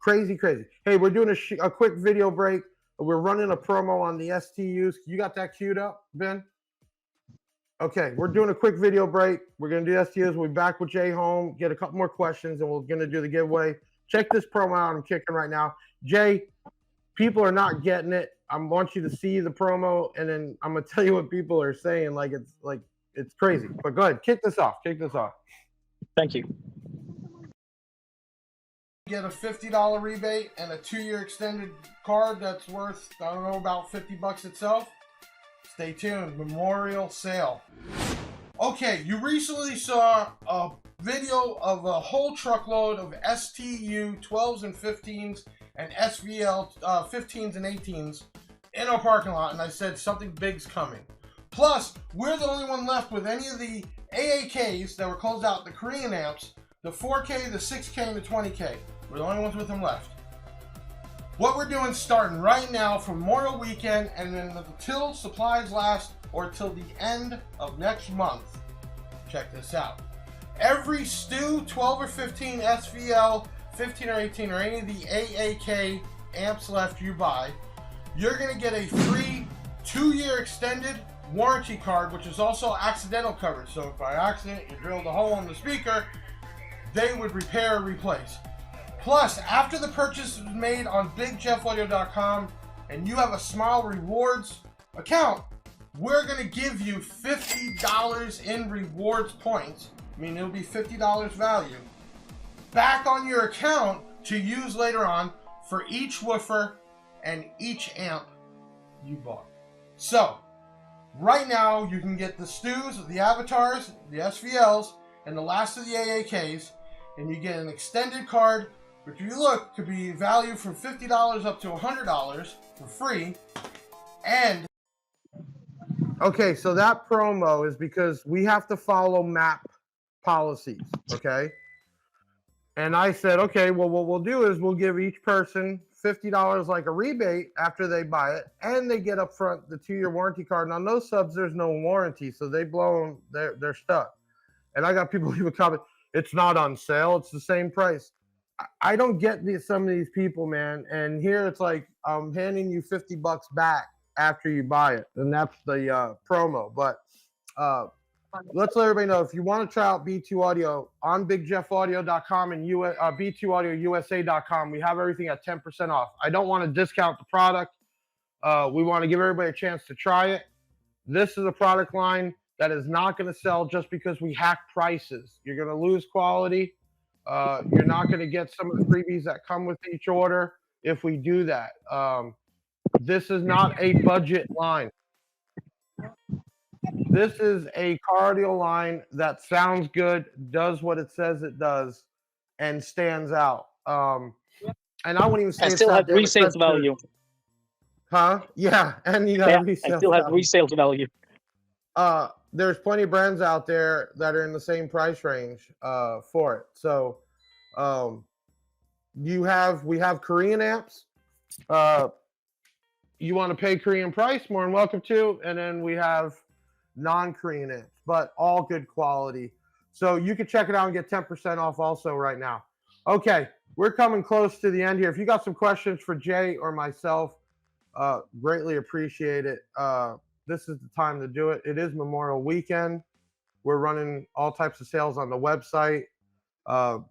Crazy. Hey, we're doing a quick video break. We're running a promo on the STUs. You got that queued up, Ben? Okay, we're doing a quick video break. We're going to do STUs. We'll be back with Jay Holm, get a couple more questions, and we're going to do the giveaway. Check this promo out. I'm kicking right now. Jay, people are not getting it. I want you to see the promo, and then I'm going to tell you what people are saying. Like it's crazy. But go ahead. Kick this off. Thank you. Get a $50 rebate and a 2-year extended card that's worth, I don't know, about $50 itself. Stay tuned. Memorial sale. Okay, you recently saw a video of a whole truckload of STU 12s and 15s and SVL 15s and 18s in our parking lot, and I said something big's coming. Plus, we're the only one left with any of the AAKs that were closed out, the Korean amps, the 4K, the 6K, and the 20K. We're the only ones with them left. What we're doing starting right now for Memorial Weekend and then until supplies last or till the end of next month. Check this out. Every STU 12 or 15 SVL 15 or 18 or any of the AAK amps left you buy, you're going to get a free 2-year extended warranty card, which is also accidental coverage. So if by accident you drilled a hole in the speaker, they would repair or replace. Plus, after the purchase is made on BigJeffAudio.com and you have a Smile Rewards account, we're going to give you $50 in rewards points. I mean, it'll be $50 value back on your account to use later on for each woofer and each amp you bought. So, right now you can get the STUs, the Avatars, the SVLs, and the last of the AAKs, and you get an extended card, which if you look, could be valued from $50 up to $100 for free. And okay, so that promo is because we have to follow MAP policies, okay? And I said, okay, well, what we'll do is we'll give each person $50 like a rebate after they buy it, and they get up front the 2-year warranty card. And on those subs, there's no warranty, so they blow them, they're stuck. And I got people leave a comment, it's not on sale, it's the same price. I don't get some of these people, man. And here it's like I'm handing you $50 back after you buy it, and that's the promo. But let's let everybody know, if you want to try out B2 Audio on BigJeffAudio.com and B2AudioUSA.com, we have everything at 10% off. I don't want to discount the product. We want to give everybody a chance to try it. This is a product line that is not going to sell just because we hack prices. You're going to lose quality. You're not going to get some of the freebies that come with each order if we do that. This is not a budget line. This is a car audio line that sounds good, does what it says it does, and stands out. And I wouldn't even say it still has resale value. Huh? Yeah, and you got resale. It still has resale value. There's plenty of brands out there that are in the same price range for it. So we have Korean amps. You want to pay Korean price, more than welcome to. And then we have non-Korean amps, but all good quality. So you can check it out and get 10% off also right now. Okay, we're coming close to the end here. If you got some questions for Jay or myself, greatly appreciate it. This is the time to do it. It is Memorial Weekend. We're running all types of sales on the website.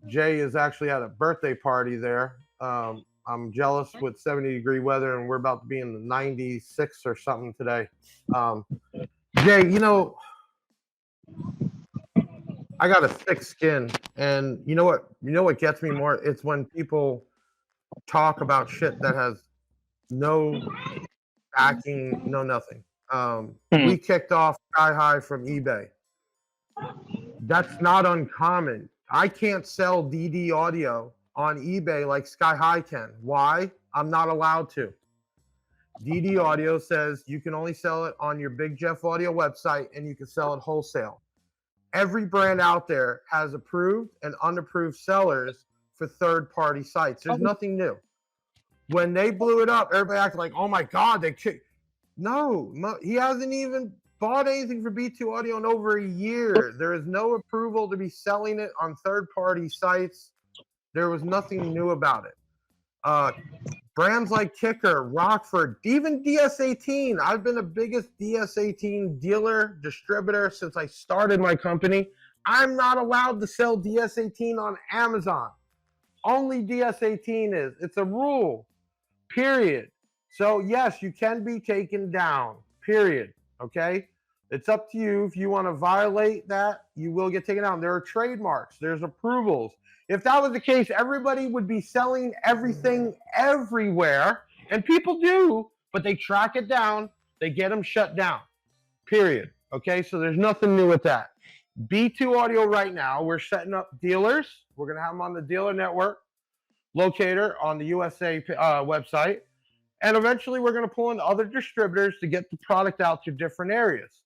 Jay is actually at a birthday party there. I'm jealous with 70-degree weather, and we're about to be in the 96 or something today. Jay, you know, I got a thick skin, and you know what gets me more? It's when people talk about shit that has no backing, no nothing. We kicked off Sky High from eBay. That's not uncommon. I can't sell DD audio on eBay like Sky High can. Why? I'm not allowed to. DD Audio says you can only sell it on your Big Jeff Audio website, and you can sell it wholesale. Every brand out there has approved and unapproved sellers for third-party sites. There's nothing new. When they blew it up, everybody acted like, oh my God, they kicked. No, he hasn't even bought anything for B2 Audio in over a year. There is no approval to be selling it on third-party sites. There was nothing new about it. Brands like Kicker, Rockford, even DS18. I've been the biggest DS18 dealer, distributor since I started my company. I'm not allowed to sell DS18 on Amazon. Only DS18 is. It's a rule, period. So yes, you can be taken down, period, okay? It's up to you. If you want to violate that, you will get taken down. There are trademarks. There's approvals. If that was the case, everybody would be selling everything everywhere, and people do, but they track it down. They get them shut down, period, okay? So there's nothing new with that. B2 Audio right now, we're setting up dealers. We're going to have them on the dealer network locator on the USA website, and eventually we're going to pull in other distributors to get the product out to different areas.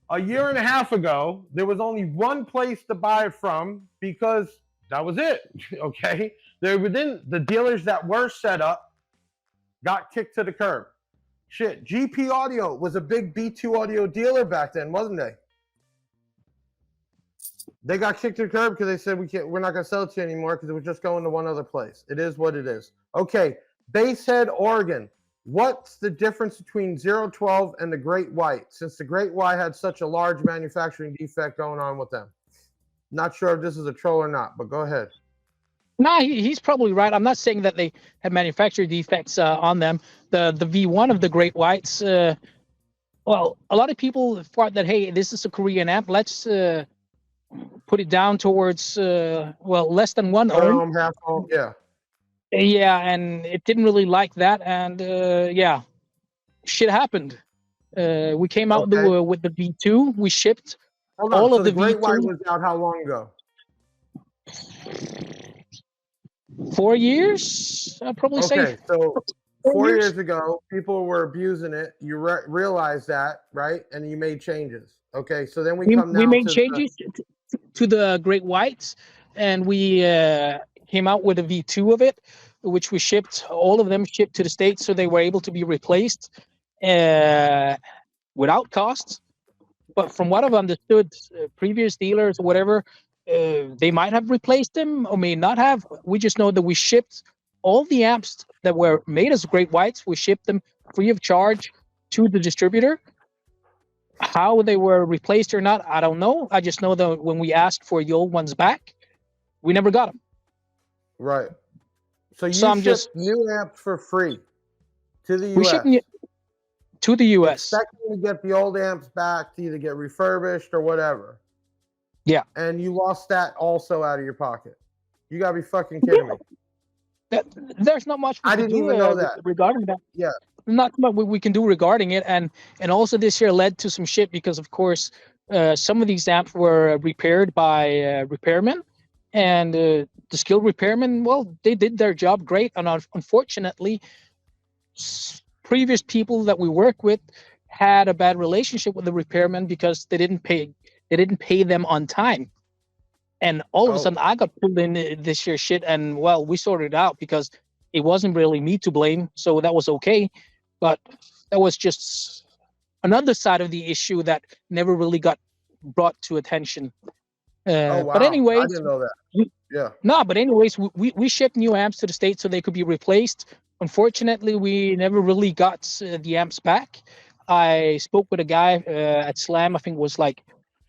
A year and a half ago, there was only one place to buy it from because that was it, okay? The dealers that were set up got kicked to the curb. Shit, GP Audio was a big B2 Audio dealer back then, wasn't they? They got kicked to the curb because they said we're not going to sell it to you anymore because it was just going to one other place. It is what it is. Okay, Basehead, Oregon. What's the difference between 012 and the Great White, since the Great White had such a large manufacturing defect going on with them? Not sure if this is a troll or not, but go ahead. No, he's probably right. I'm not saying that they had manufacturing defects on them. The V1 of the Great Whites, well, a lot of people thought that, hey, this is a Korean amp. Let's put it down towards, less than 1 ohm. Half ohm, yeah. Yeah, and it didn't really like that. And, shit happened. We came out with the V2. We shipped all of the Great V2. White was out how long ago? 4 years, I'd probably say. Okay, so 4 years ago, people were abusing it. You realized that, right? And you made changes. Okay, so then we made changes to the Great Whites, and we came out with a V2 of it, which we shipped. All of them shipped to the States, so they were able to be replaced without costs. But from what I've understood, previous dealers or whatever, they might have replaced them or may not have. We just know that we shipped all the amps that were made as Great Whites. We shipped them free of charge to the distributor. How they were replaced or not, I don't know. I just know that when we asked for the old ones back, we never got them. Right. So you So I'm ship just new amps for free to the we U.S. ship to the U.S. expecting to get the old amps back to either get refurbished or whatever. Yeah. And you lost that also out of your pocket. You gotta be fucking kidding me. There's not much we I can didn't do even know that. regarding that. Yeah. Not much we can do regarding it, and also this year led to some shit because of course some of these amps were repaired by repairmen, and the skilled repairmen, well, they did their job great, and unfortunately previous people that we work with had a bad relationship with the repairmen because they didn't pay them on time. And all of a sudden, I got pulled in this year's shit, and well, we sorted it out because it wasn't really me to blame, so that was okay. But that was just another side of the issue that never really got brought to attention. Wow. But anyways, I didn't know that. Yeah. No, but anyways, we shipped new amps to the States so they could be replaced. Unfortunately, we never really got the amps back. I spoke with a guy at Slam, I think it was like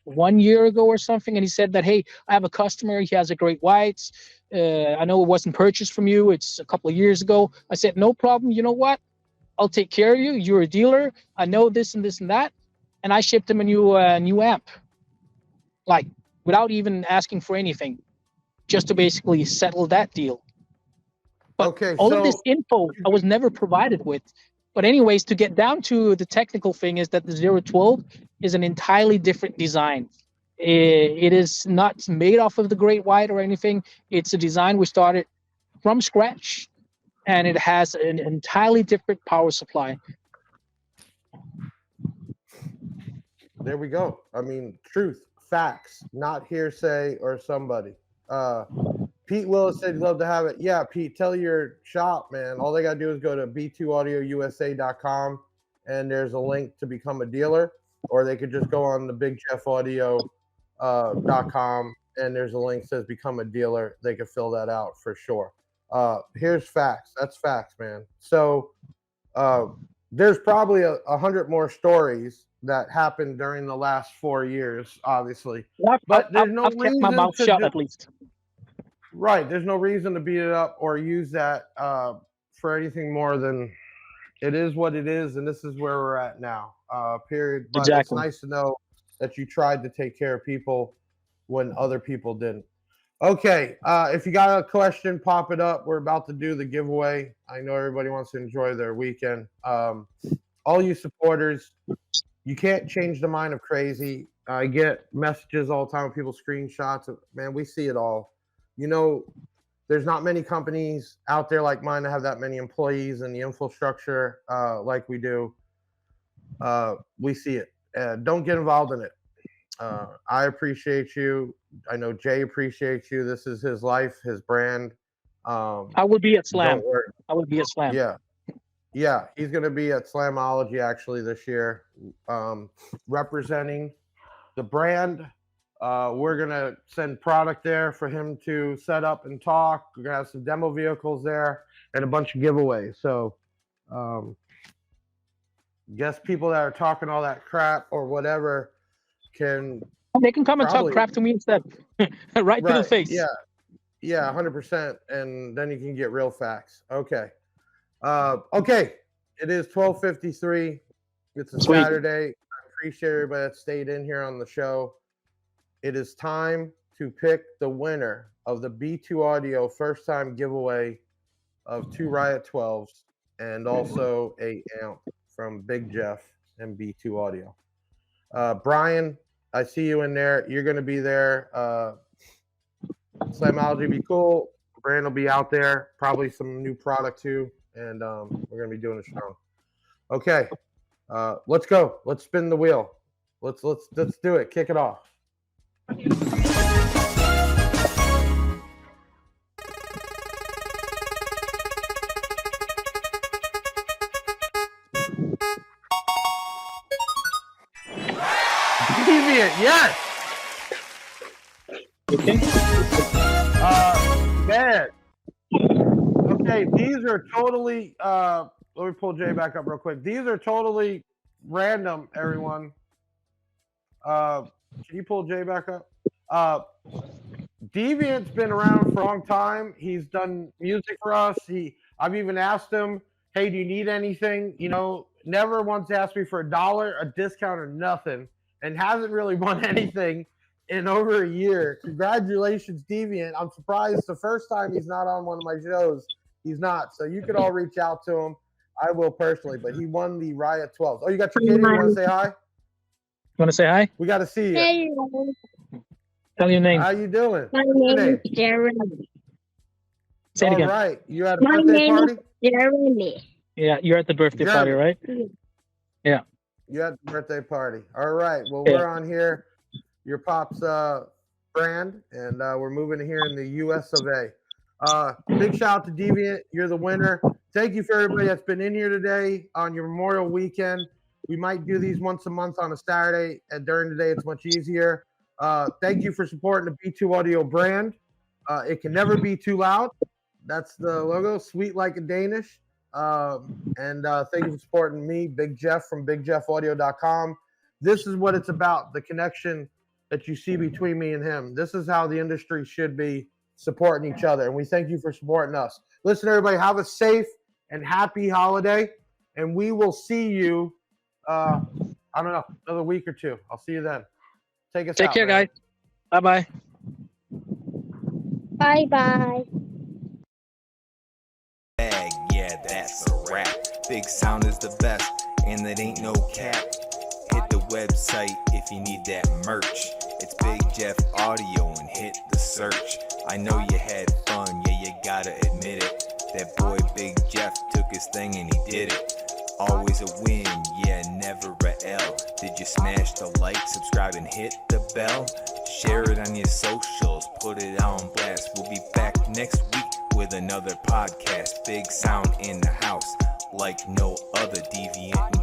1 year ago or something, and he said that, hey, I have a customer, he has a Great Whites. I know it wasn't purchased from you, it's a couple of years ago. I said, no problem, you know what? I'll take care of you. You're a dealer. I know this and this and that. And I shipped him a new amp, like without even asking for anything, just to basically settle that deal. But Okay, all so of this info I was never provided with. But anyways, to get down to the technical thing is that the 012 is an entirely different design. It is not made off of the Great White or anything. It's a design we started from scratch, and it has an entirely different power supply. there we go. I mean, truth, facts, not hearsay or somebody. Pete Willis said he'd love to have it. Yeah, Pete, tell your shop, man. All they got to do is go to b2audiousa.com, and there's a link to become a dealer, or they could just go on the bigjeffaudio.com, and there's a link that says become a dealer. They could fill that out for sure. Here's facts. That's facts, man. So there's probably 100 more stories that happened during the last 4 years, obviously. But there's no I've kept my reason mouth to shut at least. Right. There's no reason to beat it up or use that for anything more than it is what it is, and this is where we're at now. Period. But Exactly. It's nice to know that you tried to take care of people when other people didn't. Okay. If you got a question, pop it up. We're about to do the giveaway. I know everybody wants to enjoy their weekend. All you supporters, you can't change the mind of crazy. I get messages all the time with people screenshots of, man, we see it all. You know, there's not many companies out there like mine that have that many employees and the infrastructure like we do. We see it. Don't get involved in it. I appreciate you. I know Jay appreciates you. This is his life, his brand. I will be at Slam. Don't worry. I will be at Slam. Yeah. Yeah, he's going to be at Slamology actually this year, representing the brand. We're going to send product there for him to set up and talk. We're going to have some demo vehicles there and a bunch of giveaways. So guess people that are talking all that crap or whatever can... They can come and talk crap to me instead. right to the face. Yeah. Yeah, 100%. And then you can get real facts. Okay. Okay. It is 12:53. It's a Sweet. Saturday. I appreciate everybody that stayed in here on the show. It is time to pick the winner of the B2 Audio first time giveaway of 2 Riot 12s and also a amp from Big Jeff and B2 Audio. Brian, I see you in there. You're going to be there. Slamology be cool. Brand will be out there. Probably some new product too. And we're going to be doing it strong. Okay. Let's go. Let's spin the wheel. Let's do it. Kick it off. Deviant, yes. Okay. Man. Okay, these are totally let me pull Jay back up real quick. These are totally random, everyone. Can you pull Jay back up? Deviant's been around for a long time. He's done music for us. I've even asked him, hey, do you need anything? You know, never once asked me for $1, a discount, or nothing, and hasn't really won anything in over a year. Congratulations, Deviant. I'm surprised the first time he's not on one of my shows. He's not. So you could all reach out to him. I will personally, but he won the Riot 12. Oh, you got your kitty? You want to say hi? Want to say hi? We got to see you. Hello, Tell your name. How you doing? my What's your name name? is Jeremy. Say it All again. right. You had a My birthday name party? is Jeremy. Yeah, you're at the birthday party, Jeremy. right? You had the birthday party. All right. Well, Yeah. we're on here, your Pop's brand, and we're moving here in the US of A. Big shout out to Deviant. You're the winner. Thank you for everybody that's been in here today on your Memorial weekend. We might do these once a month on a Saturday, and during the day it's much easier. Thank you for supporting the B2 Audio brand. It can never be too loud. That's the logo, sweet like a Danish. And thank you for supporting me, Big Jeff from BigJeffAudio.com. This is what it's about, the connection that you see between me and him. This is how the industry should be supporting each other. And we thank you for supporting us. Listen, everybody, have a safe and happy holiday. And we will see you, I don't know, another week or two. I'll see you then. Take us out. Take care, man. guys. Bye-bye. Bye-bye. Bag, yeah, that's a wrap. Big Sound is the best, and that ain't no cap. Hit the website if you need that merch. It's Big Jeff Audio and hit the search. I know you had fun, yeah, you gotta admit it. That boy Big Jeff took his thing and he did it. Always a win, yeah, never a L. Did you smash the like, subscribe, and hit the bell? Share it on your socials, put it on blast. We'll be back next week with another podcast. Big Sound in the house, like no other. Deviant